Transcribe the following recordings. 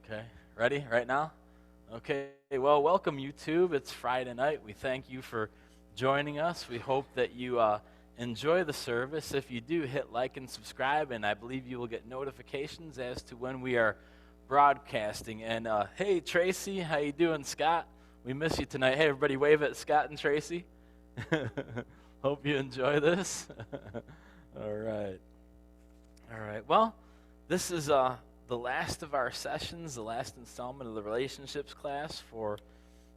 Okay, ready right now? Okay, well, welcome YouTube. It's Friday night. We thank you for joining us. We hope that you enjoy the service. If you do, hit like and subscribe, and I believe you will get notifications as to when we are broadcasting. And hey, Tracy, how you doing, Scott? We miss you tonight. Hey, everybody, wave at Scott and Tracy. Hope you enjoy this. All right. All right. Well, this is the last of our sessions, the last installment of the relationships class for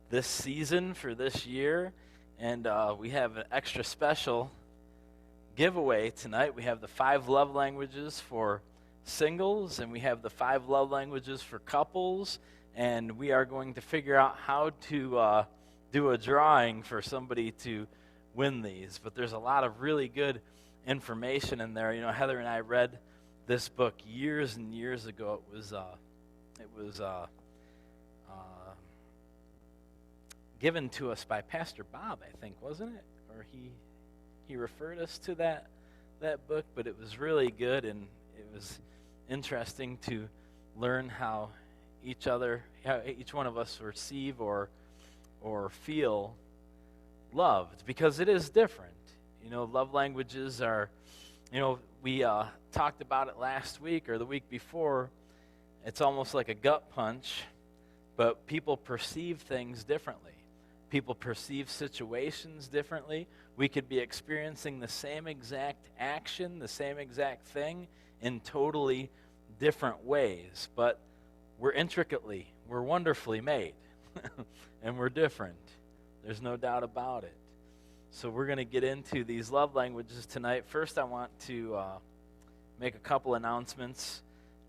this season, for this year. And we have an extra special giveaway tonight. We have the 5 love languages for singles, and we have the 5 love languages for couples. And we are going to figure out how to do a drawing for somebody to win these. But there's a lot of really good information in there. You know, Heather and I read this book years and years ago. It was given to us by Pastor Bob, I think, wasn't it? Or he referred us to that book, but it was really good, and it was interesting to learn how each one of us receive or feel loved, because it is different. You know, love languages are, we talked about it last week or the week before. It's almost like a gut punch, but people perceive things differently. People perceive situations differently. We could be experiencing the same exact action, the same exact thing in totally different ways, but we're wonderfully made, and we're different. There's no doubt about it. So we're going to get into these love languages tonight. First, I want to make a couple announcements.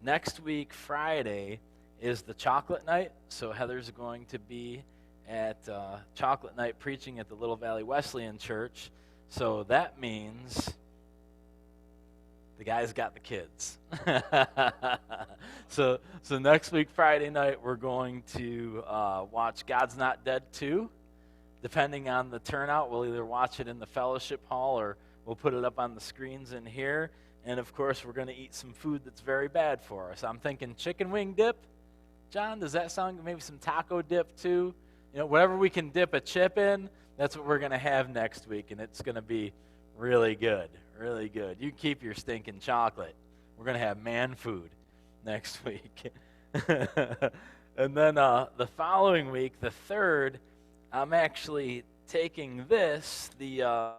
Next week, Friday, is the chocolate night. So Heather's going to be at chocolate night preaching at the Little Valley Wesleyan Church. So that means the guys got the kids. So next week, Friday night, we're going to watch God's Not Dead 2. Depending on the turnout, we'll either watch it in the fellowship hall or we'll put it up on the screens in here. And, of course, we're going to eat some food that's very bad for us. I'm thinking chicken wing dip. John, does that sound maybe some taco dip too? You know, whatever we can dip a chip in, that's what we're going to have next week, and it's going to be really good, really good. You keep your stinking chocolate. We're going to have man food next week. And then the following week, the 3rd, I'm actually taking the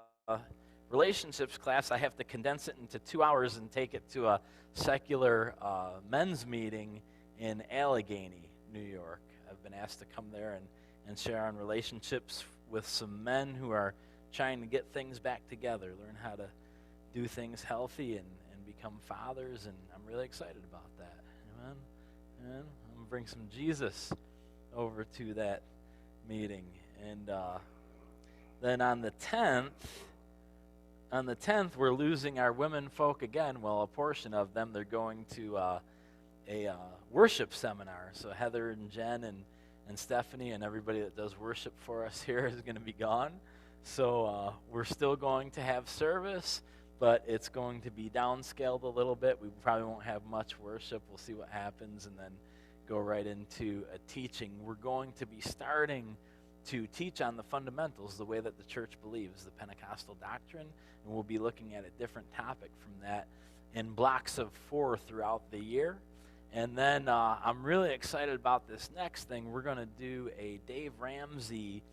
relationships class. I have to condense it into 2 hours and take it to a secular men's meeting in Allegheny, New York. I've been asked to come there and share on relationships with some men who are trying to get things back together, learn how to do things healthy and become fathers, and I'm really excited about that. Amen? Amen? I'm going to bring some Jesus over to that meeting. And then on the 10th, we're losing our women folk again. Well, a portion of them, they're going to a worship seminar. So Heather and Jen and Stephanie and everybody that does worship for us here is going to be gone. So we're still going to have service, but it's going to be downscaled a little bit. We probably won't have much worship. We'll see what happens and then go right into a teaching. We're going to be starting to teach on the fundamentals, the way that the church believes, the Pentecostal doctrine, and we'll be looking at a different topic from that in blocks of 4 throughout the year. And then I'm really excited about this next thing. We're going to do a Dave Ramsey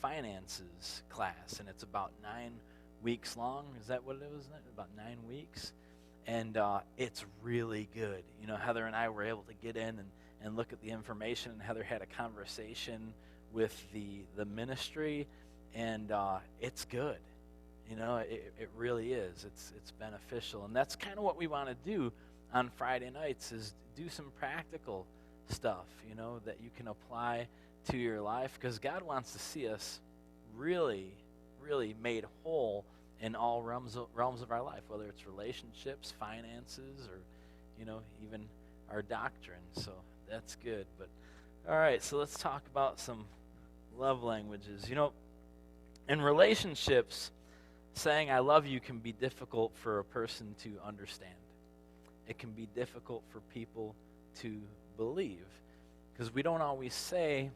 finances class, and it's about 9 weeks long. Is that what it was? About 9 weeks? And it's really good. You know, Heather and I were able to get in and look at the information, and Heather had a conversation with the ministry, and it's good. You know, it really is. It's beneficial, and that's kind of what we want to do on Friday nights, is do some practical stuff, you know, that you can apply to your life, because God wants to see us really, really made whole in all realms of our life, whether it's relationships, finances, or, you know, even our doctrine. So that's good. But all right, so let's talk about some love languages. You know, in relationships, saying I love you can be difficult for a person to understand. It can be difficult for people to believe. Because we don't always say,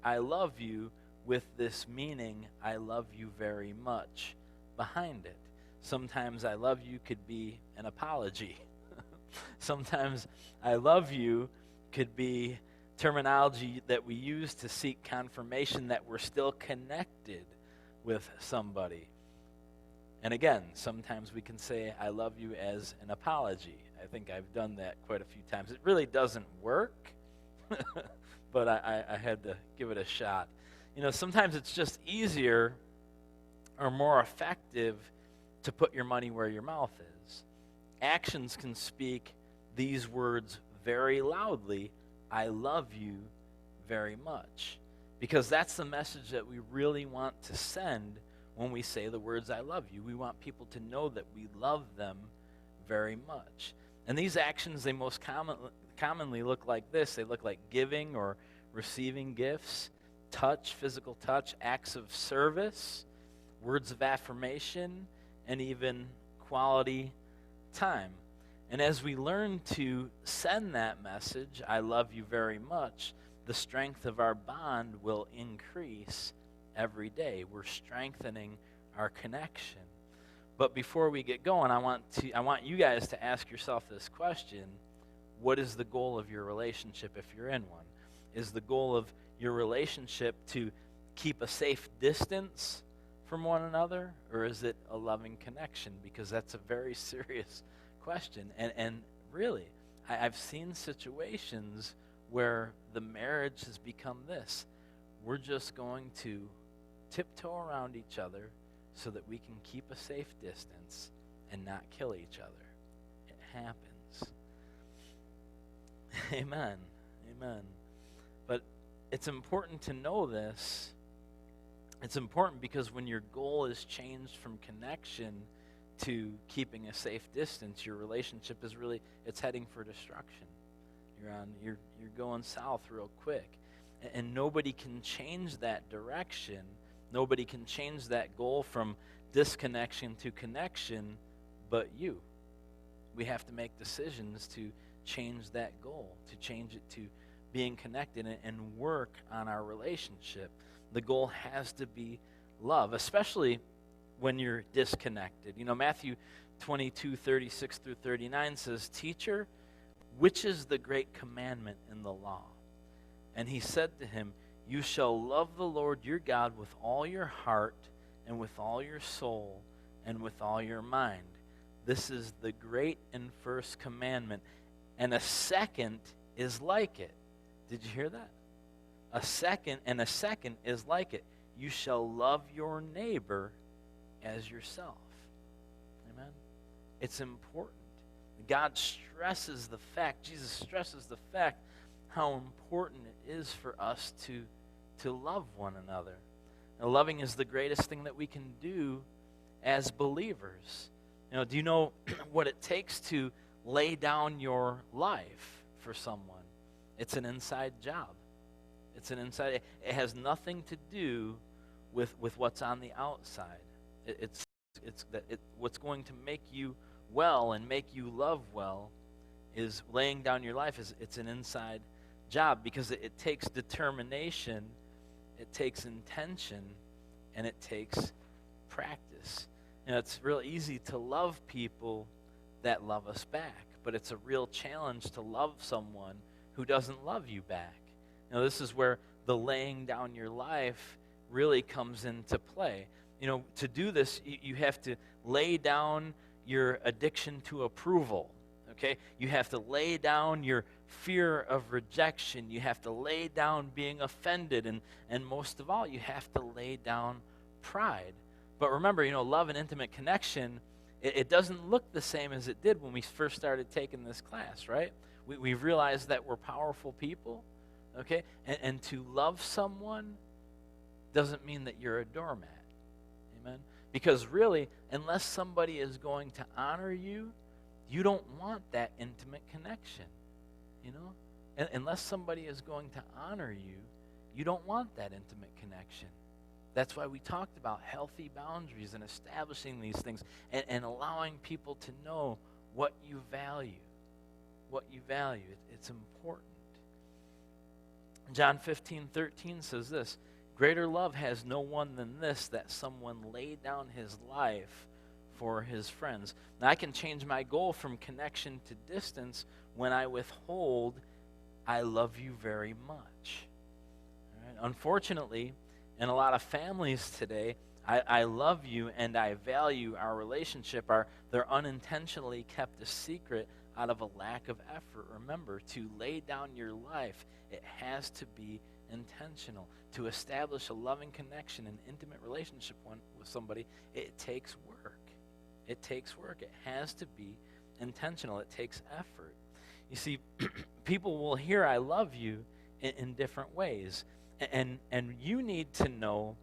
I love you, with this meaning, I love you very much behind it. Sometimes I love you could be an apology. Sometimes I love you could be terminology that we use to seek confirmation that we're still connected with somebody. And again, sometimes we can say, I love you as an apology. I think I've done that quite a few times. It really doesn't work, but I had to give it a shot. Sometimes it's just easier or more effective to put your money where your mouth is. Actions can speak these words very loudly, I love you very much. Because that's the message that we really want to send when we say the words, I love you. We want people to know that we love them very much. And these actions, they most commonly look like this. They look like giving or receiving gifts, touch, physical touch, acts of service, words of affirmation, and even quality time. And as we learn to send that message, I love you very much, the strength of our bond will increase every day. We're strengthening our connection. But before we get going, I want you guys to ask yourself this question. What is the goal of your relationship if you're in one? Is the goal of your relationship to keep a safe distance from one another, or is it a loving connection? Because that's a very serious question. And really, I've seen situations where the marriage has become this. We're just going to tiptoe around each other so that we can keep a safe distance and not kill each other. It happens. Amen. Amen. But it's important to know this. It's important because when your goal is changed from connection to keeping a safe distance, your relationship is really, it's heading for destruction. You're going south real quick. And nobody can change that direction. Nobody can change that goal from disconnection to connection but you. We have to make decisions to change that goal, to change it to being connected and work on our relationship. The goal has to be love, especially when you're disconnected. Matthew 22:36 through 39 says, Teacher, which is the great commandment in the law? And he said to him, You shall love the Lord your God with all your heart and with all your soul and with all your mind. This is the great and first commandment. And a second is like it. Did you hear that? A second is like it. You shall love your neighbor as yourself. Amen? It's important. Jesus stresses the fact how important it is for us to love one another. Now, loving is the greatest thing that we can do as believers. Do you know what it takes to lay down your life for someone? It's an inside job. It has nothing to do with what's on the outside. What's going to make you well and make you love well is laying down your life. It's an inside job because it takes determination, it takes intention, and it takes practice. It's real easy to love people that love us back, but it's a real challenge to love someone who doesn't love you back. This is where the laying down your life really comes into play. To do this, you have to lay down your addiction to approval, okay? You have to lay down your fear of rejection. You have to lay down being offended, and most of all, you have to lay down pride. But remember, love and intimate connection, it doesn't look the same as it did when we first started taking this class, right? We realized that we're powerful people, okay? And to love someone doesn't mean that you're a doormat, amen? Because really, unless somebody is going to honor you, you don't want that intimate connection, unless somebody is going to honor you, you don't want that intimate connection. That's why we talked about healthy boundaries and establishing these things and allowing people to know what you value. What you value. It's important. John 15:13 says this, greater love has no one than this, that someone laid down his life for his friends. Now, I can change my goal from connection to distance when I withhold, I love you very much. All right? Unfortunately, in a lot of families today, I love you and I value our relationship. They're unintentionally kept a secret out of a lack of effort. Remember, to lay down your life, it has to be intentional. To establish a loving connection, an intimate relationship with somebody, it takes work. It takes work. It has to be intentional. It takes effort. You see, people will hear I love you in different ways. And you need to know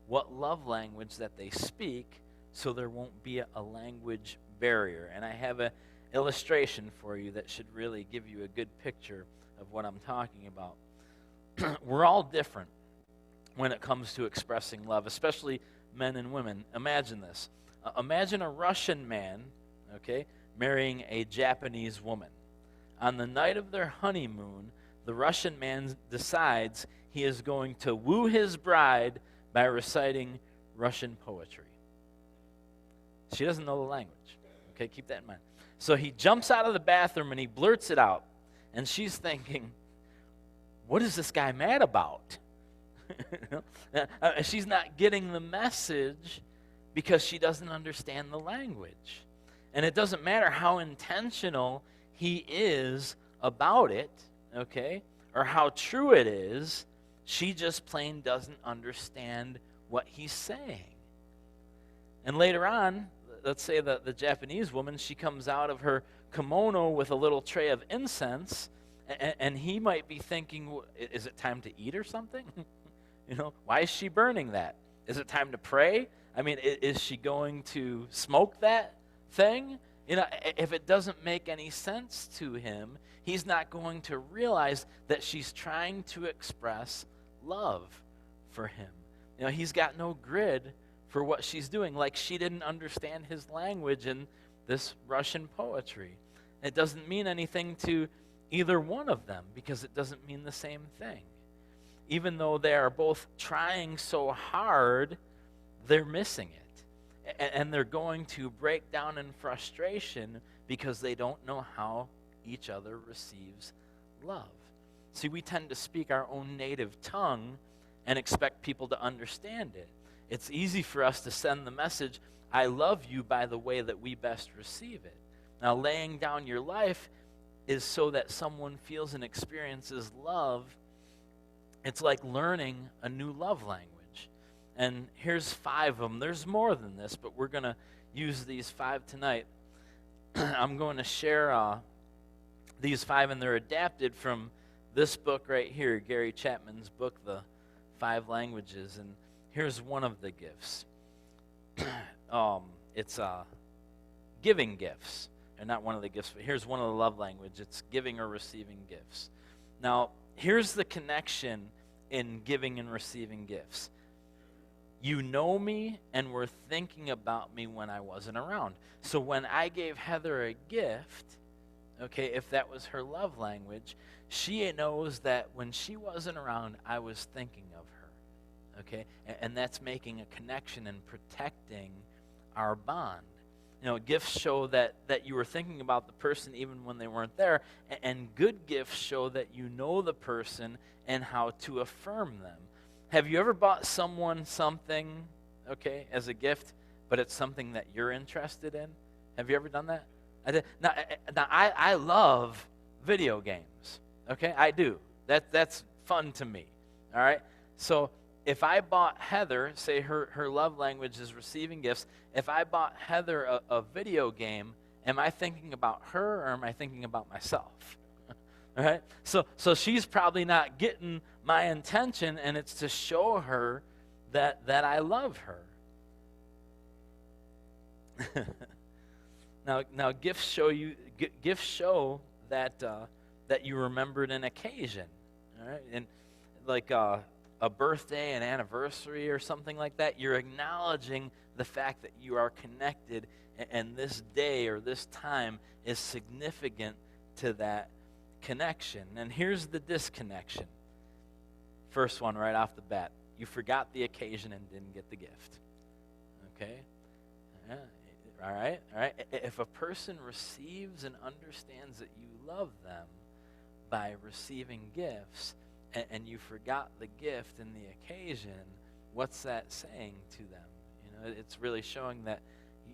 what love language that they speak so there won't be a language barrier. And I have an illustration for you that should really give you a good picture of what I'm talking about. We're all different when it comes to expressing love, especially men and women. Imagine this. Imagine a Russian man, okay, marrying a Japanese woman. On the night of their honeymoon, the Russian man decides he is going to woo his bride by reciting Russian poetry. She doesn't know the language. Okay, keep that in mind. So he jumps out of the bathroom and he blurts it out. And she's thinking, what is this guy mad about? She's not getting the message because she doesn't understand the language. And it doesn't matter how intentional he is about it, okay, or how true it is, she just plain doesn't understand what he's saying. And later on, let's say that the Japanese woman, she comes out of her kimono with a little tray of incense, and he might be thinking, is it time to eat or something? Why is she burning that? Is it time to pray? I mean, is she going to smoke that thing? If it doesn't make any sense to him, he's not going to realize that she's trying to express love for him. He's got no grid for what she's doing, like she didn't understand his language in this Russian poetry. It doesn't mean anything to either one of them because it doesn't mean the same thing. Even though they are both trying so hard, they're missing it. And they're going to break down in frustration because they don't know how each other receives love. See, we tend to speak our own native tongue and expect people to understand it. It's easy for us to send the message, I love you, by the way that we best receive it. Now, laying down your life is so that someone feels and experiences love. It's like learning a new love language. And here's 5 of them. There's more than this, but we're going to use these 5 tonight. I'm going to share these 5, and they're adapted from this book right here, Gary Chapman's book, The 5 Languages. And here's one of the gifts. It's giving gifts. And not one of the gifts, but here's one of the love languages. It's giving or receiving gifts. Now, here's the connection in giving and receiving gifts. You know me and were thinking about me when I wasn't around. So when I gave Heather a gift, okay, if that was her love language, she knows that when she wasn't around, I was thinking of her, okay? And that's making a connection and protecting our bond. Gifts show that you were thinking about the person even when they weren't there, and good gifts show that you know the person and how to affirm them. Have you ever bought someone something, okay, as a gift, but it's something that you're interested in? Have you ever done that? I did. Now I love video games, okay? I do. That's fun to me, all right? So if I bought Heather, say her love language is receiving gifts, if I bought Heather a video game, am I thinking about her or am I thinking about myself? All right? So she's probably not getting my intention, and it's to show her that I love her. Now gifts show that you remembered an occasion, all right? And like a birthday, an anniversary, or something like that, you're acknowledging the fact that you are connected, and this day or this time is significant to that connection. And here's the disconnection. First one right off the bat. You forgot the occasion and didn't get the gift. Okay? Yeah. All right? All right? If a person receives and understands that you love them by receiving gifts, and you forgot the gift and the occasion, what's that saying to them? You know, it's really showing that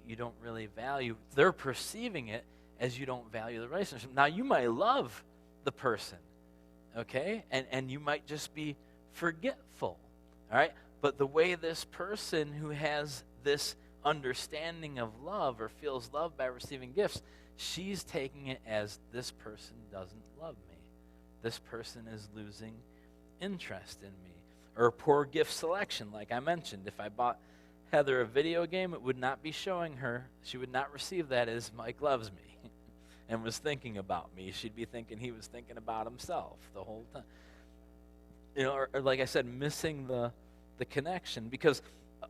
you don't really value. They're perceiving it as you don't value the relationship. Now, you might love the person, okay? And you might just be forgetful, all right? But the way this person who has this understanding of love or feels loved by receiving gifts, she's taking it as this person doesn't love me. This person is losing interest in me. Or poor gift selection, like I mentioned. If I bought Heather a video game, it would not be showing her. She would not receive that as Mike loves me and was thinking about me. She'd be thinking he was thinking about himself the whole time. You know, or like I said, missing the connection. Because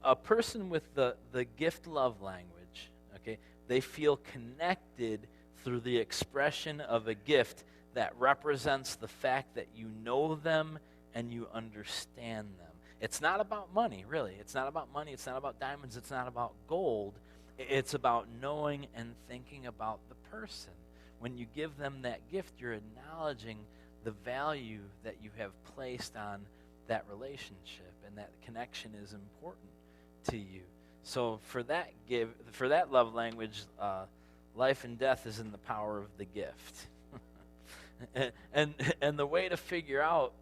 a person with the gift love language, okay, they feel connected through the expression of a gift that represents the fact that you know them and you understand them. It's not about money, really. It's not about money. It's not about diamonds. It's not about gold. It's about knowing and thinking about the person. When you give them that gift, you're acknowledging the value that you have placed on that relationship, and that connection is important to you. So for that love language, life and death is in the power of the gift. and the way to figure out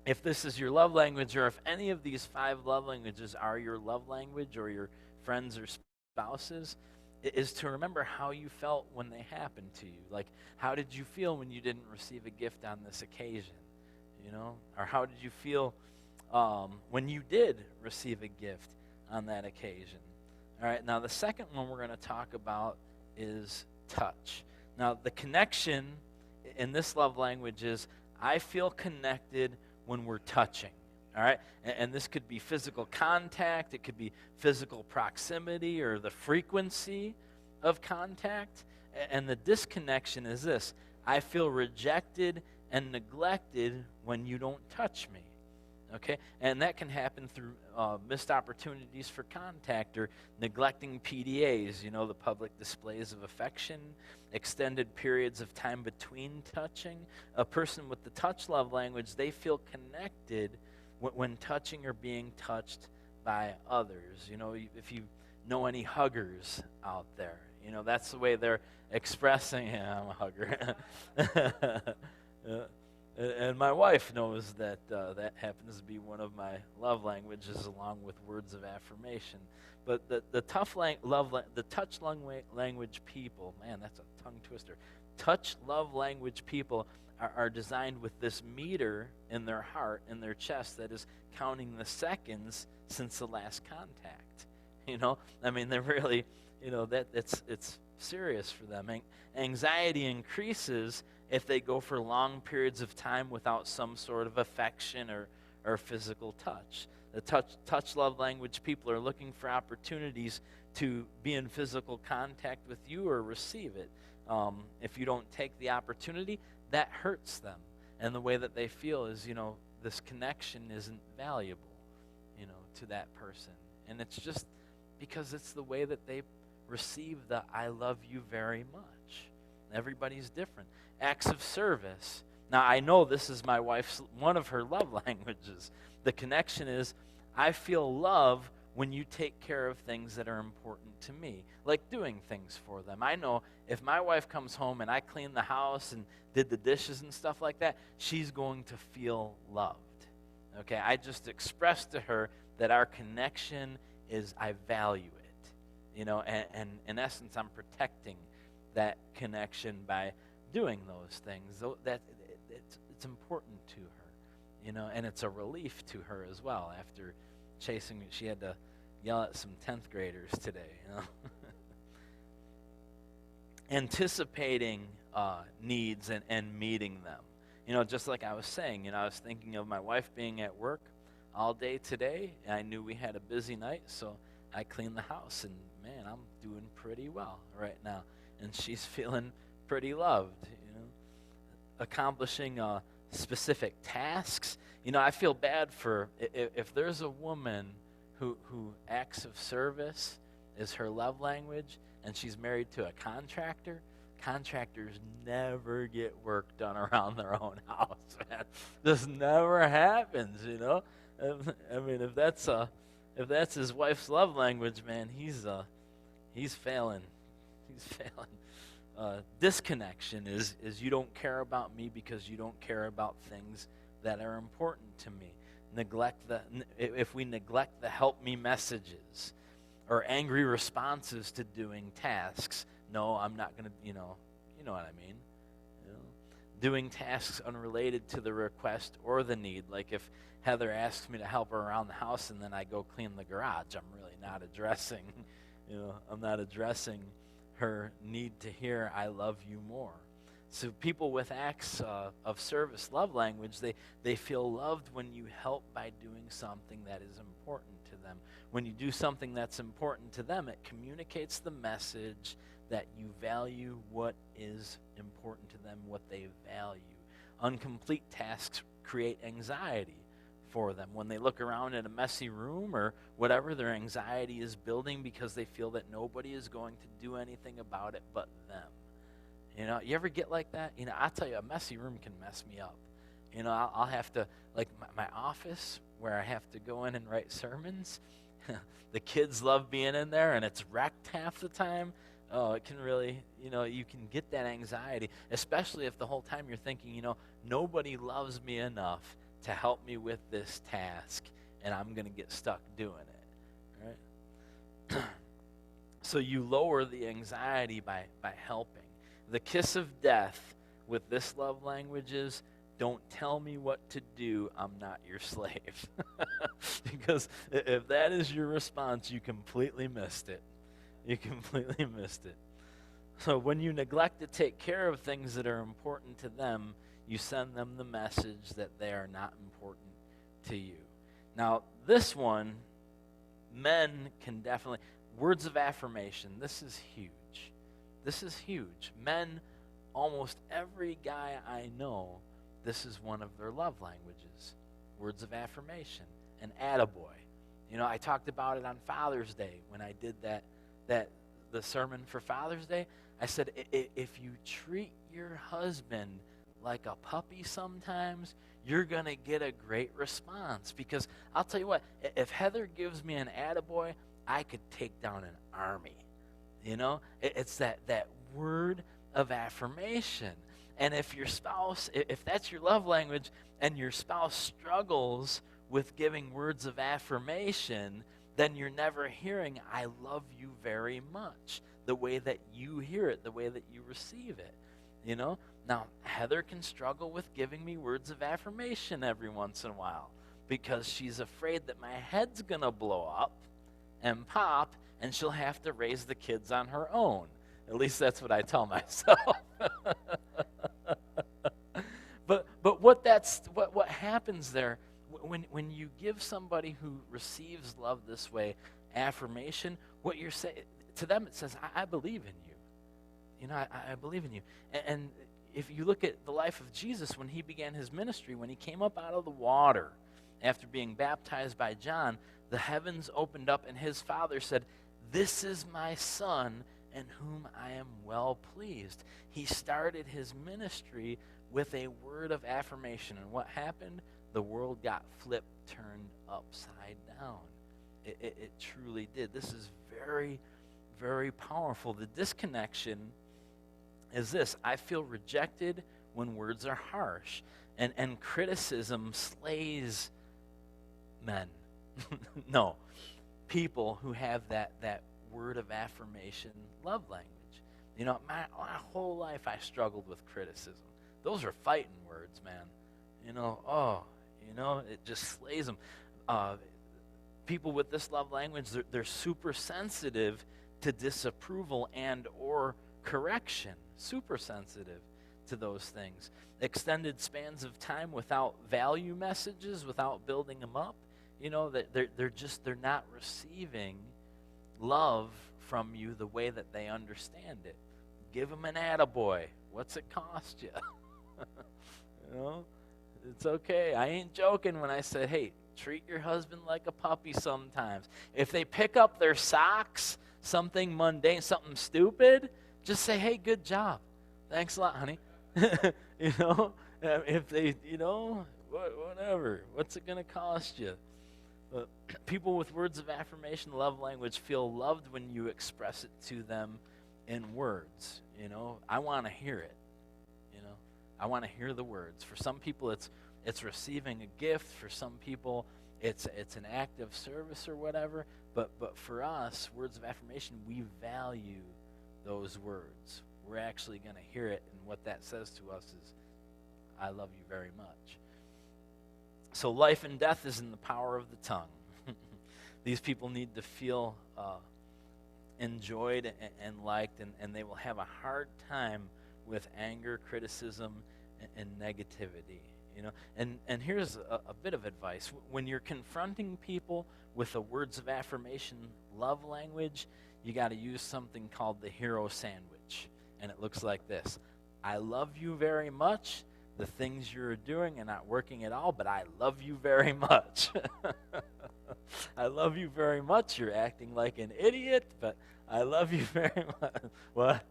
if this is your love language, or if any of these 5 love languages are your love language or your friends or spouses, is to remember how you felt when they happened to you. Like, how did you feel when you didn't receive a gift on this occasion? You know? Or how did you feel when you did receive a gift on that occasion? All right, now the second one we're going to talk about is touch. Now, the connection in this love language is, I feel connected when we're touching. All right? And this could be physical contact, it could be physical proximity, or the frequency of contact. And the disconnection is this: I feel rejected and neglected when you don't touch me. Okay? And that can happen through missed opportunities for contact, or neglecting PDAs, you know, the public displays of affection, extended periods of time between touching. A person with the touch love language, they feel connected when touching or being touched by others. You know, if you know any huggers out there, you know, that's the way they're expressing, yeah, I'm a hugger. And my wife knows that that happens to be one of my love languages, along with words of affirmation. But the touch language people, man, that's a tongue twister. Touch love language people are designed with this meter in their heart, in their chest, that is counting the seconds since the last contact. You know, I mean, they're really, you know, it's serious for them. Anxiety increases if they go for long periods of time without some sort of affection or physical touch. The touch love language people are looking for opportunities to be in physical contact with you or receive it. If you don't take the opportunity, that hurts them. And the way that they feel is, you know, this connection isn't valuable, you know, to that person. And it's just because it's the way that they receive the I love you very much. Everybody's different. Acts of service. Now, I know this is my wife's, one of her love languages. The connection is, I feel love when you take care of things that are important to me, like doing things for them. I know if my wife comes home and I cleaned the house and did the dishes and stuff like that, she's going to feel loved. Okay, I just expressed to her that our connection is, I value it. You know, and in essence, I'm protecting that connection by doing those things. That it's important to her, you know, and it's a relief to her as well. After chasing, she had to yell at some 10th graders today, you know. Anticipating needs and meeting them. You know, just like I was saying, you know, I was thinking of my wife being at work all day today, and I knew we had a busy night, so I cleaned the house, and man, I'm doing pretty well right now. And she's feeling pretty loved, you know. Accomplishing specific tasks. I feel bad for if there's a woman who acts of service is her love language, and she's married to a contractor. Contractors never get work done around their own house, man. This never happens, I mean, if that's his wife's love language, man, he's failing. He's failing. Disconnection is you don't care about me because you don't care about things that are important to me. If we neglect the help me messages or angry responses to doing tasks, no, I'm not going to, you know what I mean. Doing tasks unrelated to the request or the need. Like if Heather asks me to help her around the house and then I go clean the garage, I'm really not addressing, I'm not addressing her need to hear I love you more. So people with acts of service, love language, they feel loved when you help by doing something that is important to them. When you do something that's important to them, it communicates the message that you value what is important to them, what they value. Incomplete tasks create anxiety for them. When they look around in a messy room or whatever, their anxiety is building because they feel that nobody is going to do anything about it but them. You ever get like that? I'll tell you, a messy room can mess me up. I'll have to, like my office where I have to go in and write sermons, the kids love being in there and it's wrecked half the time. Oh, it can really, you can get that anxiety, especially if the whole time you're thinking, nobody loves me enough to help me with this task, and I'm going to get stuck doing it, right? So you lower the anxiety by helping. The kiss of death with this love language is, don't tell me what to do, I'm not your slave. Because if that is your response, you completely missed it. You completely missed it. So when you neglect to take care of things that are important to them, you send them the message that they are not important to you. Now, this one, men can definitely, words of affirmation, this is huge. This is huge. Men, almost every guy I know, this is one of their love languages. Words of affirmation. An attaboy. I talked about it on Father's Day when I did the sermon for Father's Day. I said, if you treat your husband like a puppy sometimes, you're going to get a great response. Because I'll tell you what, if Heather gives me an attaboy, I could take down an army. It's that word of affirmation. And if your spouse, if that's your love language, and your spouse struggles with giving words of affirmation, then you're never hearing, I love you very much, the way that you hear it, the way that you receive it. Now, Heather can struggle with giving me words of affirmation every once in a while because she's afraid that my head's going to blow up and pop, and she'll have to raise the kids on her own. At least that's what I tell myself. But what happens there, when you give somebody who receives love this way affirmation, what you're saying to them, it says, I believe in you. I believe in you. And if you look at the life of Jesus when he began his ministry, when he came up out of the water after being baptized by John, the heavens opened up and his Father said, this is my Son in whom I am well pleased. He started his ministry with a word of affirmation. And what happened? The world got flipped, turned upside down. It truly did. This is very, very powerful. The disconnection is this. I feel rejected when words are harsh. And criticism slays men. No. People who have that word of affirmation love language. My whole life I struggled with criticism. Those are fighting words, man. It just slays them. People with this love language, they're super sensitive to disapproval and or correction. Super sensitive to those things. Extended spans of time without value messages, without building them up. They're not receiving love from you the way that they understand it. Give them an attaboy. What's it cost you? It's okay. I ain't joking when I say, hey, treat your husband like a puppy sometimes. If they pick up their socks, something mundane, something stupid, just say, hey, good job. Thanks a lot, honey. You know, if they, whatever. What's it going to cost you? People with words of affirmation, love language, feel loved when you express it to them in words. I want to hear it. I want to hear the words. For some people, it's receiving a gift. For some people, it's an act of service or whatever. But for us, words of affirmation, we value those words. We're actually going to hear it, and what that says to us is, I love you very much. So life and death is in the power of the tongue. These people need to feel enjoyed and liked, and they will have a hard time with anger, criticism, and negativity. And here's a bit of advice. When you're confronting people with the words of affirmation love language, you got to use something called the hero sandwich. And it looks like this. I love you very much. The things you're doing are not working at all, but I love you very much. I love you very much. You're acting like an idiot, but I love you very much. What?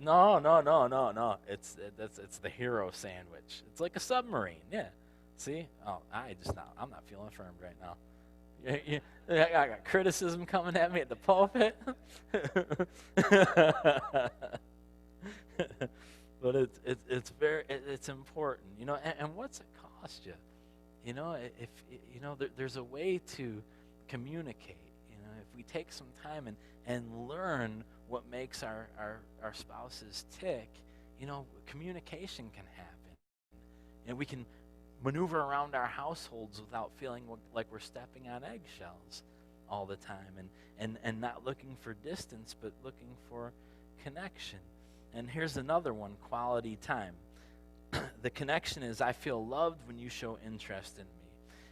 No. It's the hero sandwich. It's like a submarine. Yeah. See? Oh, I'm not feeling affirmed right now. I got criticism coming at me at the pulpit. But it's important, and what's it cost you? There's a way to communicate. If we take some time and learn what makes our spouses tick, communication can happen. And we can maneuver around our households without feeling like we're stepping on eggshells all the time, and not looking for distance, but looking for connection. And here's another one, quality time. The connection is, I feel loved when you show interest in me.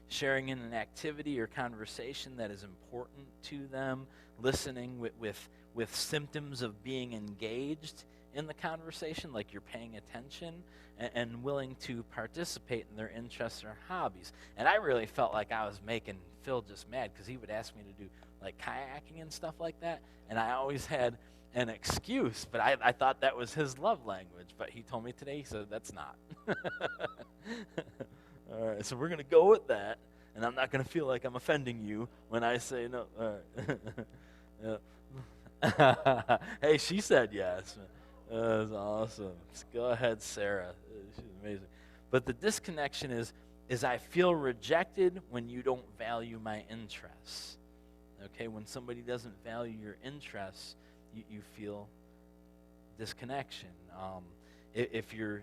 Sharing in an activity or conversation that is important to them, listening with symptoms of being engaged in the conversation, like you're paying attention, and willing to participate in their interests or hobbies. And I really felt like I was making Phil just mad, because he would ask me to do like kayaking and stuff like that, and I always had an excuse, but I thought that was his love language. But he told me today, he said, that's not. All right, so we're going to go with that, and I'm not going to feel like I'm offending you when I say no. All right. Hey, she said yes. That's awesome. Go ahead, Sarah. She's amazing. But the disconnection is I feel rejected when you don't value my interests. Okay, when somebody doesn't value your interests, you feel disconnection. If you're,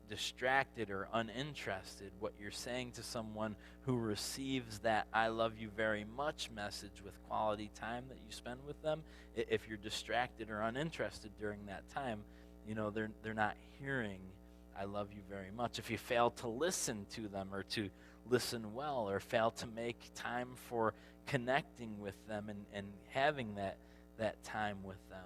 distracted or uninterested, what you're saying to someone who receives that I love you very much message with quality time that you spend with them, if you're distracted or uninterested during that time, they're not hearing I love you very much. If you fail to listen to them, or to listen well, or fail to make time for connecting with them and having that time with them.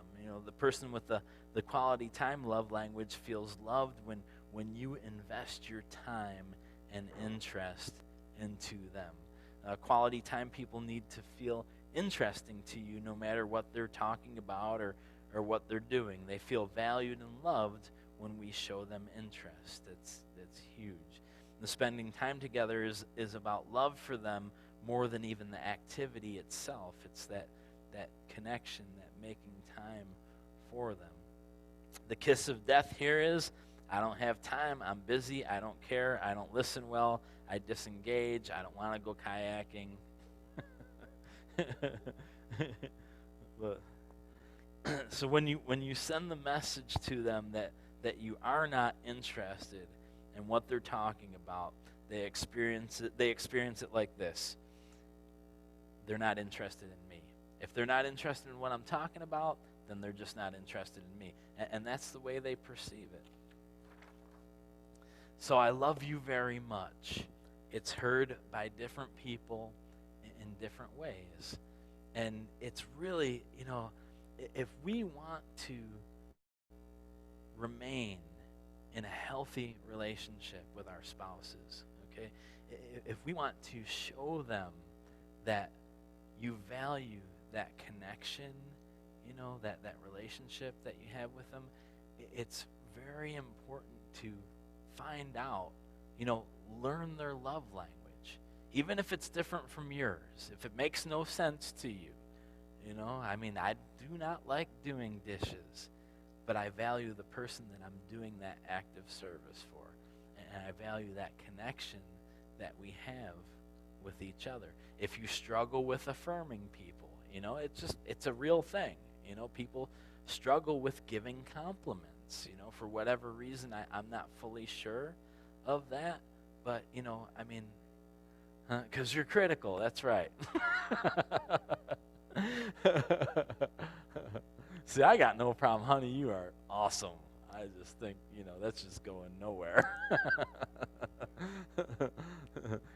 The person with the quality time love language feels loved when you invest your time and interest into them. Quality time people need to feel interesting to you no matter what they're talking about or what they're doing. They feel valued and loved when we show them interest. That's huge. The spending time together is about love for them more than even the activity itself. It's that connection, that making time for them. The kiss of death here is, I don't have time, I'm busy, I don't care, I don't listen well, I disengage, I don't want to go kayaking. But, so when you send the message to them that you are not interested in what they're talking about, they experience it like this. They're not interested in me. If they're not interested in what I'm talking about, then they're just not interested in me. And that's the way they perceive it. So I love you very much. It's heard by different people in different ways. And it's really, if we want to remain in a healthy relationship with our spouses, okay? If we want to show them that you value that connection, that relationship that you have with them, it's very important to find out, learn their love language, even if it's different from yours, if it makes no sense to you. I do not like doing dishes, but I value the person that I'm doing that act of service for, and I value that connection that we have with each other. If you struggle with affirming people, it's a real thing. People struggle with giving compliments, for whatever reason. I'm not fully sure of that, but, because you're critical, that's right. See, I got no problem. Honey, you are awesome. I just think, that's just going nowhere.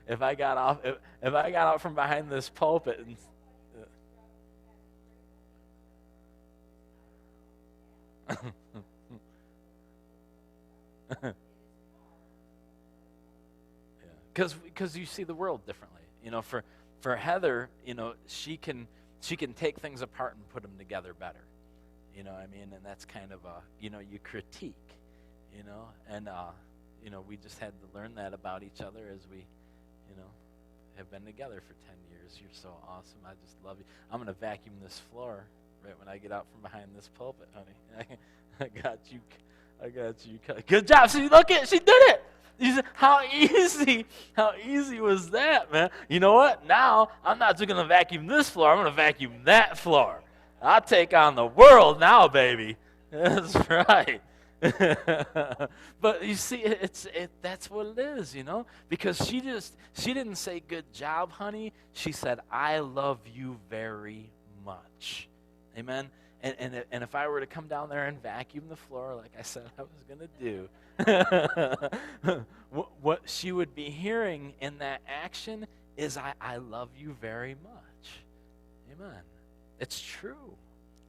If I got out from behind this pulpit and because you see the world differently. For Heather, she can take things apart and put them together better. And that's kind of you critique, and we just had to learn that about each other as we, have been together for 10 years. You're so awesome. I just love you. I'm going to vacuum this floor right when I get out from behind this pulpit, honey. I got you. Good job. See, look at, she did it. You said, how easy was that, man? You know what? Now, I'm not just going to vacuum this floor. I'm going to vacuum that floor. I'll take on the world now, baby. That's right. But you see, that's what it is, because she didn't say good job, honey. She said, I love you very much. Amen. And if I were to come down there and vacuum the floor like I said I was going to do, what she would be hearing in that action is, I love you very much. Amen. It's true,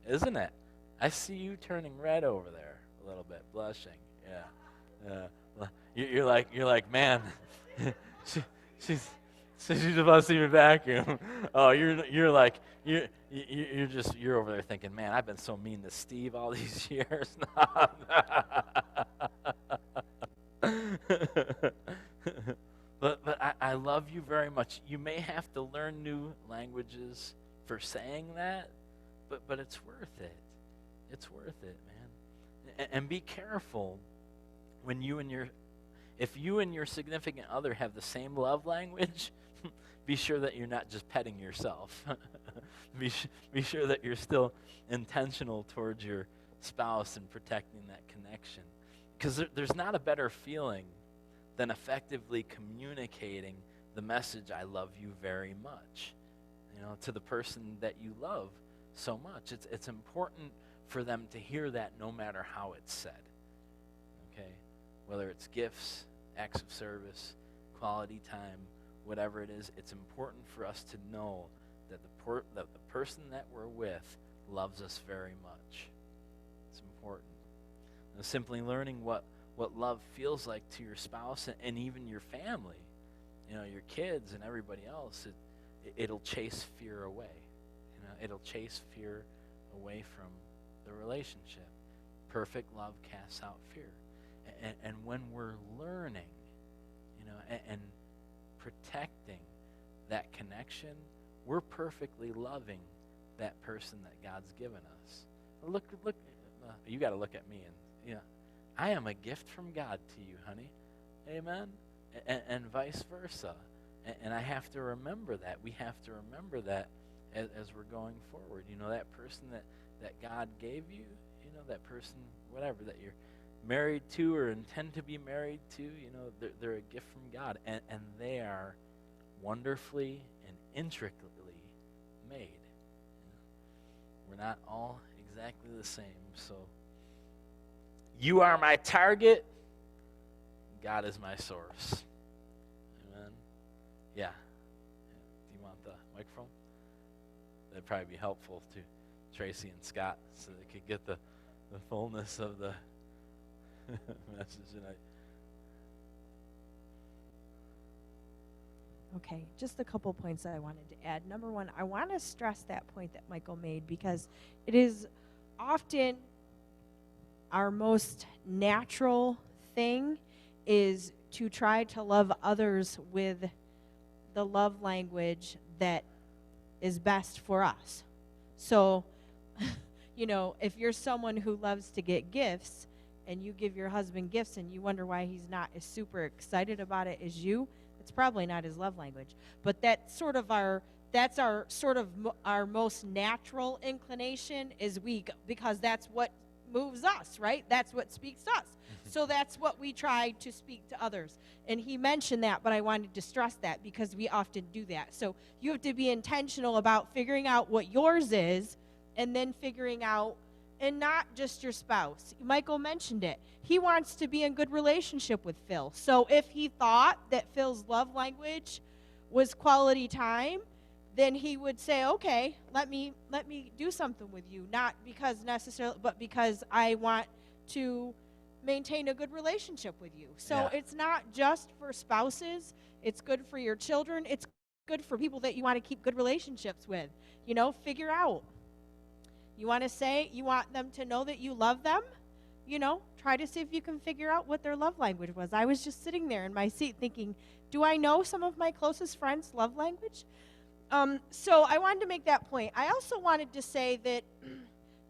isn't it? I see you turning red over there a little bit, blushing. Yeah. You're like, man, she's about to see me vacuum. Oh, you're over there thinking, man, I've been so mean to Steve all these years. But I love you very much. You may have to learn new languages for saying that, but it's worth it. It's worth it, man. And be careful when if you and your significant other have the same love language, be sure that you're not just petting yourself. Be sure that you're still intentional towards your spouse and protecting that connection. Because there's not a better feeling than effectively communicating the message, I love you very much, to the person that you love so much. It's important for them to hear that no matter how it's said. Okay? Whether it's gifts, acts of service, quality time, whatever it is, it's important for us to know that the person that we're with loves us very much. It's important. And simply learning what love feels like to your spouse and even your family, your kids and everybody else, it'll chase fear away. It'll chase fear away from the relationship. Perfect love casts out fear. And when we're learning, and protecting that connection, we're perfectly loving that person that God's given us. Look, you got to look at me and, I am a gift from God to you, honey. Amen? And vice versa. And I have to remember that. We have to remember that as we're going forward. That person that God gave you, that person, whatever, that you're married to or intend to be married to, they're a gift from God. And they are wonderfully and intricately made. We're not all exactly the same. So you are my target. God is my source. Amen. Yeah. Do you want the microphone? That'd probably be helpful to Tracy and Scott so they could get the fullness of the message tonight. Okay, just a couple points that I wanted to add. Number one, I want to stress that point that Michael made because it is often our most natural thing is to try to love others with the love language that is best for us. So, if you're someone who loves to get gifts and you give your husband gifts and you wonder why he's not as super excited about it as you, it's probably not his love language. But that's our most natural inclination is weak because that's what moves us, right? That's what speaks to us. So that's what we try to speak to others. And he mentioned that, but I wanted to stress that because we often do that. So you have to be intentional about figuring out what yours is and then figuring out, and not just your spouse. Michael mentioned it. He wants to be in good relationship with Phil. So if he thought that Phil's love language was quality time, then he would say, okay, let me do something with you, not because necessarily, but because I want to maintain a good relationship with you. So It's not just for spouses. It's good for your children. It's good for people that you want to keep good relationships with. Figure out. You want them to know that you love them? Try to see if you can figure out what their love language was. I was just sitting there in my seat thinking, do I know some of my closest friends' love language? So I wanted to make that point. I also wanted to say that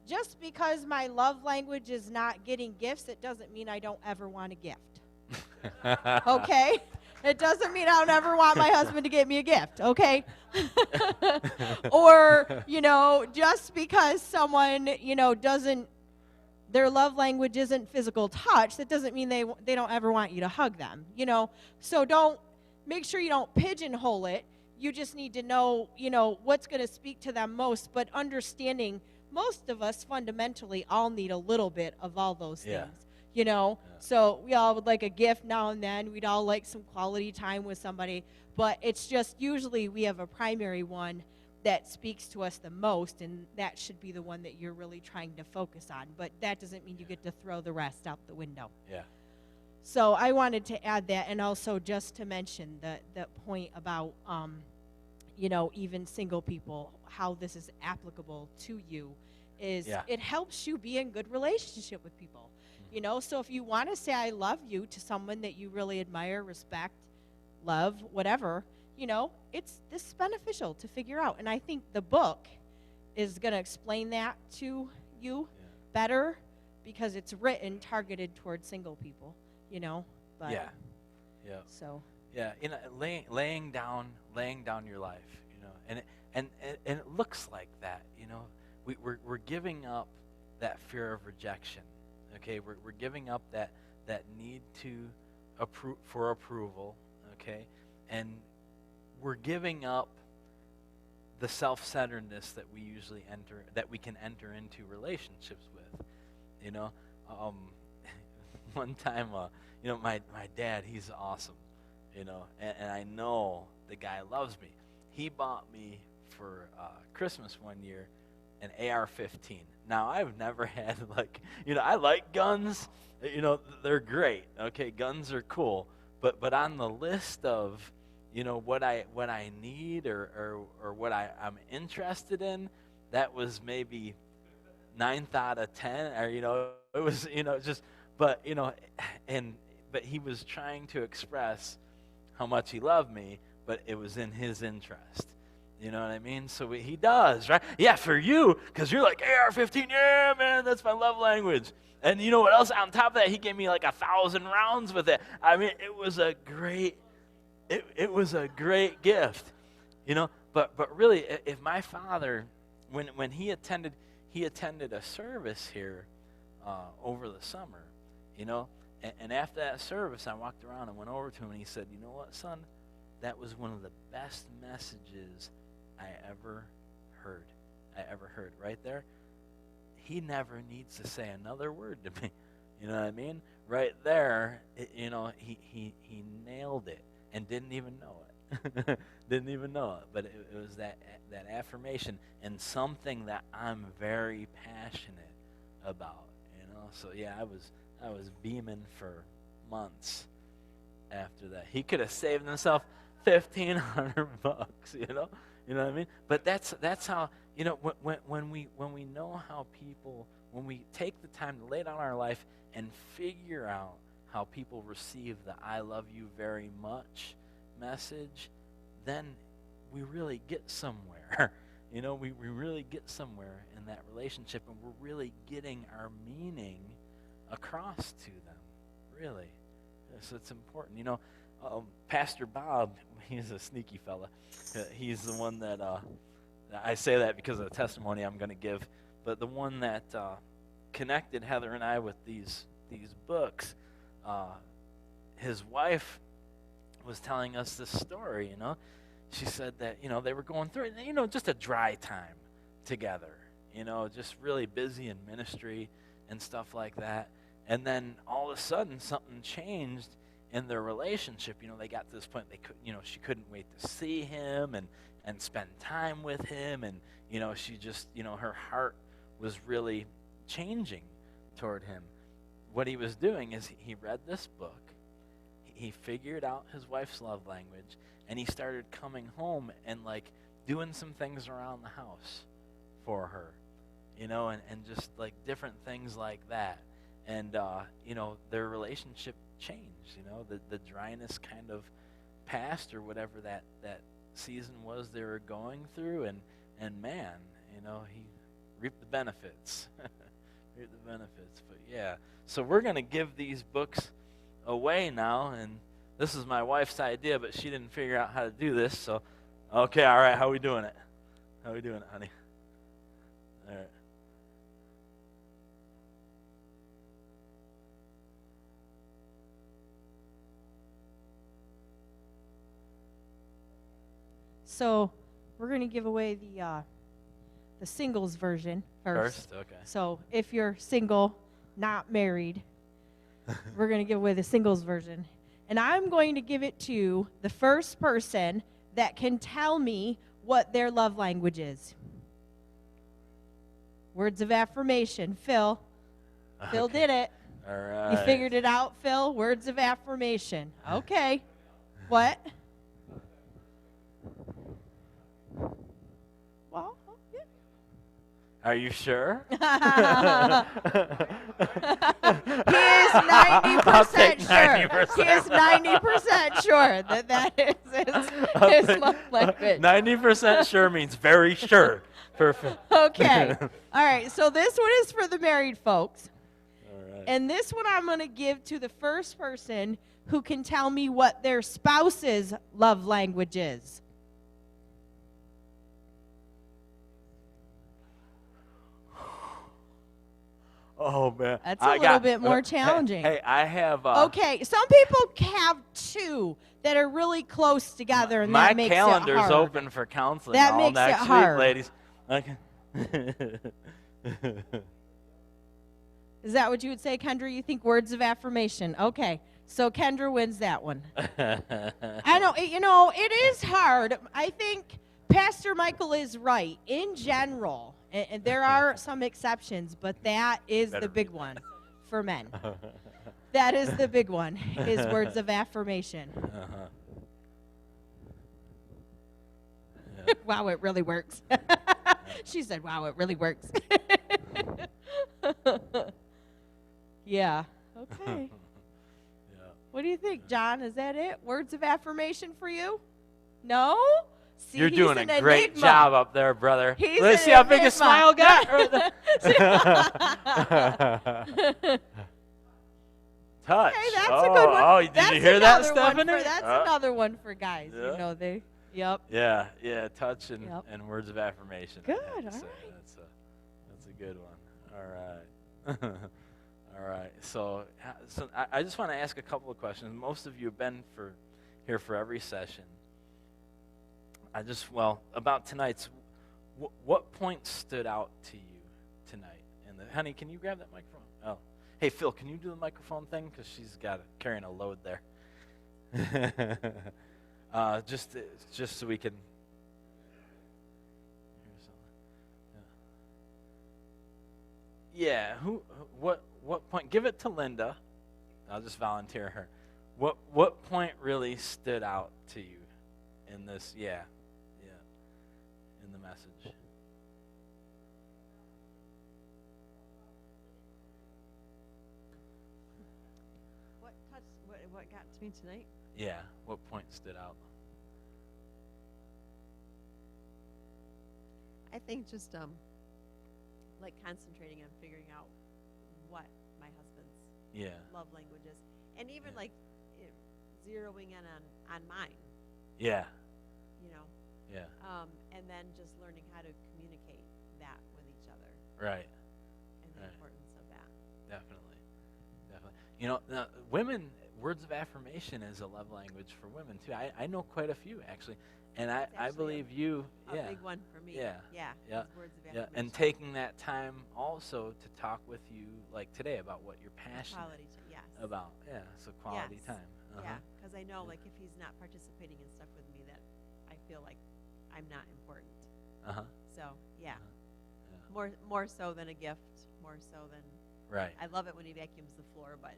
just because my love language is not getting gifts, it doesn't mean I don't ever want a gift. Okay? It doesn't mean I don't ever want my husband to get me a gift, okay? Or, just because someone, their love language isn't physical touch, that doesn't mean they don't ever want you to hug them, So make sure you don't pigeonhole it. You just need to know, what's going to speak to them most, but understanding most of us fundamentally all need a little bit of all those things. So we all would like a gift now and then. We'd all like some quality time with somebody. But it's just usually we have a primary one that speaks to us the most, and that should be the one that you're really trying to focus on. But that doesn't mean you get to throw the rest out the window. Yeah. So I wanted to add that, and also just to mention the point about, even single people, how this is applicable to you is it helps you be in good relationship with people. So if you want to say I love you to someone that you really admire, respect, love, whatever, this is beneficial to figure out. And I think the book is going to explain that to you better because it's written targeted towards single people, But So laying down your life, and it looks like that, we're giving up that fear of rejection. Okay, we're giving up that need for approval. Okay, and we're giving up the self-centeredness that we can enter into relationships with. One time, my dad, he's awesome. And I know the guy loves me. He bought me for Christmas one year an AR-15. Now, I've never had, I like guns. They're great. Okay, guns are cool. But on the list of, what I need or what I'm interested in, that was maybe 9th out of 10. Or, it was, just, but he was trying to express how much he loved me, but it was in his interest. You know what I mean? So he does, right? Yeah, for you, because you're like, AR-15, yeah, man, that's my love language. And you know what else? On top of that, he gave me 1,000 rounds with it. I mean, it was a great gift, But really, if my father, when he attended a service here over the summer, and after that service, I walked around and went over to him, and he said, "You know what, son? That was one of the best messages I ever heard. Right there. He never needs to say another word to me. You know what I mean? Right there, he nailed it and didn't even know it. But it was that affirmation and something that I'm very passionate about. So yeah, I was beaming for months after that. He could have saved himself $1,500, you know what I mean. But that's how, when we know how people, when we take the time to lay down our life and figure out how people receive the "I love you very much" message, then we really get somewhere. We really get somewhere in that relationship, and we're really getting our meaning across to them, really. So it's important. Pastor Bob, he's a sneaky fella. He's the one that, I say that because of the testimony I'm going to give, but the one that connected Heather and I with these books. His wife was telling us this story, She said that, they were going through, just a dry time together, just really busy in ministry and stuff like that. And then all of a sudden something changed in their relationship. They got to this point she couldn't wait to see him and spend time with him. And, she just, her heart was really changing toward him. What he was doing is he read this book. He figured out his wife's love language, and he started coming home and doing some things around the house for her, and just different things like that. And, their relationship changed, the dryness kind of passed, or whatever that season was they were going through. And man, he reaped the benefits. Reaped the benefits. But yeah, so we're going to give these books away now. And this is my wife's idea, but she didn't figure out how to do this. So, okay, all right, how are we doing it? How are we doing it, honey? All right. So we're going to give away the singles version first. Okay. So if you're single, not married, we're going to give away the singles version. And I'm going to give it to the first person that can tell me what their love language is. Words of affirmation. Phil. Okay. Phil did it. All right. You figured it out, Phil? Words of affirmation. Okay. What? Well, yeah. Are you sure? He is 90% sure. He is 90% sure that is his love language. 90% sure means very sure. Perfect. Okay. All right. So this one is for the married folks. All right. And this one I'm going to give to the first person who can tell me what their spouse's love language is. Oh, man. That's a little bit more challenging. Hey, I have... okay, some people have two that are really close together, and that makes it hard. My calendar's open for counseling that all makes next it hard. week, ladies. Okay. Is that what you would say, Kendra? You think words of affirmation? Okay, so Kendra wins that one. I know, it is hard. I think Pastor Michael is right. In general, and there are some exceptions, but that is the big one for men. That is the big one, is words of affirmation. Yeah. Wow, it really works. She said, wow, it really works. Yeah. Okay. Yeah. What do you think, John? Is that it? Words of affirmation for you? No? See, you're doing a enigma. great job up there, brother. He's Let's see how big a smile got. Touch. Hey, that's a good one. Oh, did you hear that, Stephanie? That's another one for guys. Yeah. Yep. Yeah, touch and words of affirmation. Good, all right. That's a good one. All right. All right. So I just want to ask a couple of questions. Most of you have been here for every session. About tonight's, what point stood out to you tonight? Honey, can you grab that microphone? Oh. Hey, Phil, can you do the microphone thing? Because she's carrying a load there. Just so we can. Yeah. What what point? Give it to Linda. I'll just volunteer her. What point really stood out to you in this? Yeah, in the message. What got to me tonight? Yeah, what point stood out? I think just like concentrating on figuring out what my husband's love language is, and even like zeroing in on mine. Yeah. You know. Yeah. And then just learning how to communicate that with each other. Right. And the importance of that. Definitely. You know, now, women, words of affirmation is a love language for women too. I know quite a few actually, and I believe you. A big one for me. Yeah. Words of affirmation. And taking that time also to talk with you, like today, about what you're passionate about. Yeah. So quality time. Yeah, because I know, like, if he's not participating in stuff with me, that I feel like I'm not important. So more so than a gift, more so than. Right. I love it when he vacuums the floor, but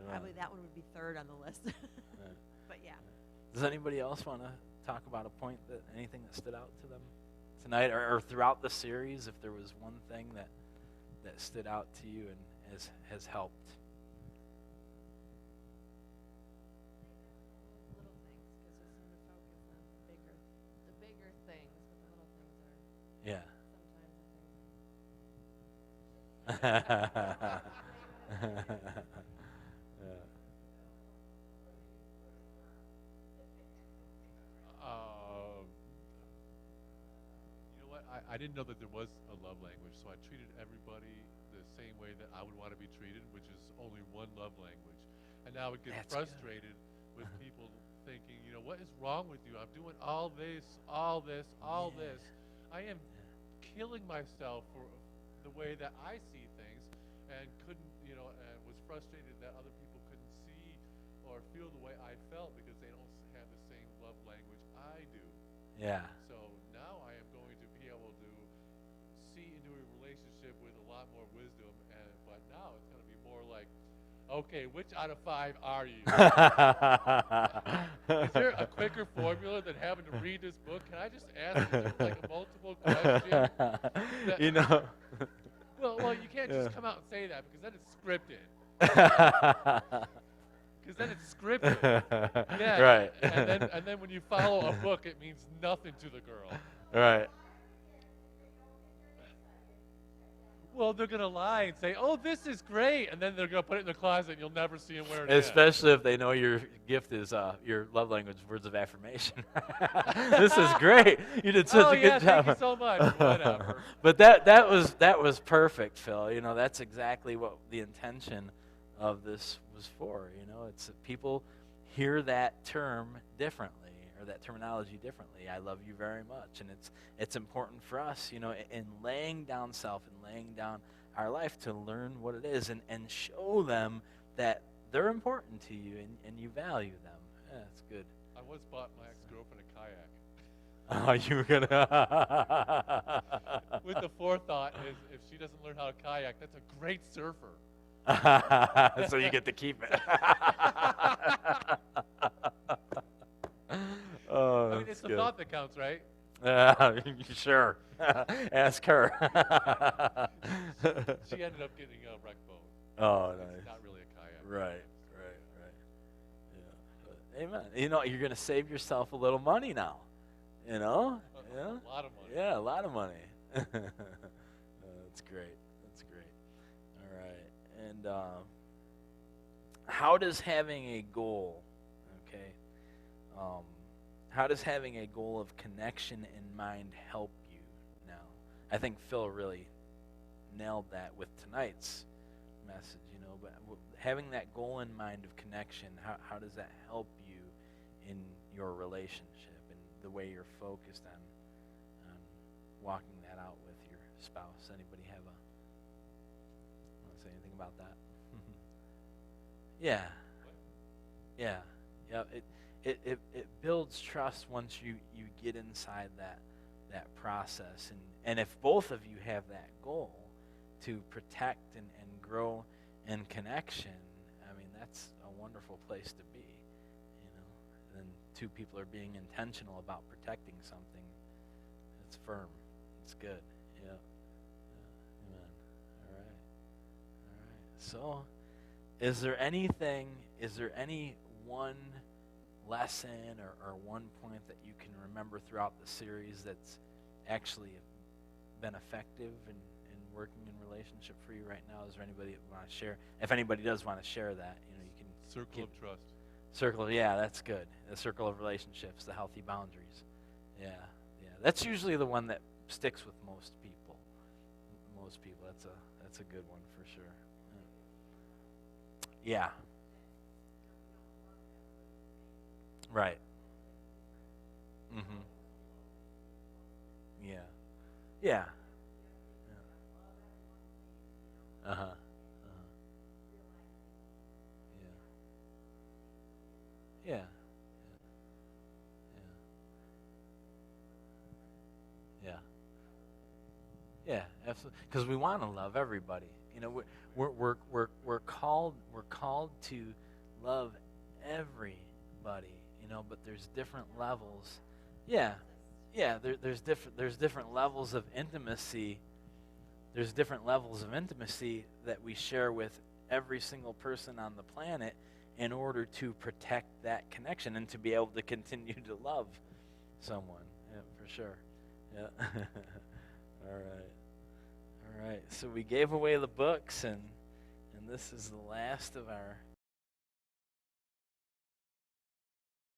probably that one would be third on the list. But yeah. Does anybody else want to talk about a point anything that stood out to them tonight, or throughout the series? If there was one thing that stood out to you and has helped. Little things, because we seem to focus on the bigger things, but the little things are You know what? I didn't know that there was a love language, so I treated everybody the same way that I would want to be treated, which is only one love language. And now I would get frustrated with people thinking, what is wrong with you? I'm doing all this. I am killing myself for the way that I see things, and couldn't, and was frustrated that other people couldn't see or feel the way I felt because they don't have the same love language I do. Yeah. So now I am going to be able to see into a relationship with a lot more wisdom, but now it's going to be more like, okay, which out of 5 are you? Is there a quicker formula than having to read this book? Can I just ask you like a multiple question? Well, you can't just come out and say that because then it's scripted. Because then it's scripted. Yeah. Right. And then when you follow a book, it means nothing to the girl. Right. Well, they're going to lie and say, oh, this is great. And then they're going to put it in the closet and you'll never see them wear it again. Especially if they know your gift is your love language, words of affirmation. This is great. You did such a good job. Thank you so much. Whatever. But that was perfect, Phil. That's exactly what the intention of this was for. It's that people hear that term differently, or that terminology differently. I love you very much, and it's important for us, in laying down self and laying down our life to learn what it is and show them that they're important to you and you value them. Yeah, that's good. I once bought my ex-girlfriend a kayak. Oh, you were gonna. With the forethought is, if she doesn't learn how to kayak, that's a great surfer. So you get to keep it. Oh, I mean, it's the thought that counts, right? Sure. Ask her. She ended up getting a wreck boat. Oh, It's nice. not really a kayak. Right. Yeah. Amen. You're going to save yourself a little money now. A lot of money. Yeah, a lot of money. That's great. All right. And how does having a goal, how does having a goal of connection in mind help you now? I think Phil really nailed that with tonight's message, but having that goal in mind of connection, how does that help you in your relationship and the way you're focused on walking that out with your spouse? Anybody want to say anything about that? Yeah. It builds trust once you get inside that that process. And if both of you have that goal to protect and grow in connection, I mean, that's a wonderful place to be. Then two people are being intentional about protecting something. It's firm. It's good. Yeah. Amen. All right. So, is there any one lesson or one point that you can remember throughout the series that's actually been effective in working in relationship for you right now? Is there anybody that want to share? If anybody does want to share that, you can. Circle of trust. Circle, yeah, that's good. The circle of relationships, the healthy boundaries. Yeah. That's usually the one that sticks with most people. That's a good one for sure. Yeah. Right. Mm-hmm. Yeah. Yeah. Uh-huh. Uh-huh. Yeah. Yeah. Yeah. Yeah, absolutely. Because we want to love everybody. We're called to love everybody. But there's different levels. Yeah. There's different levels of intimacy. There's different levels of intimacy that we share with every single person on the planet in order to protect that connection and to be able to continue to love someone. Yeah, for sure. Yeah. All right. So we gave away the books, and this is the last of our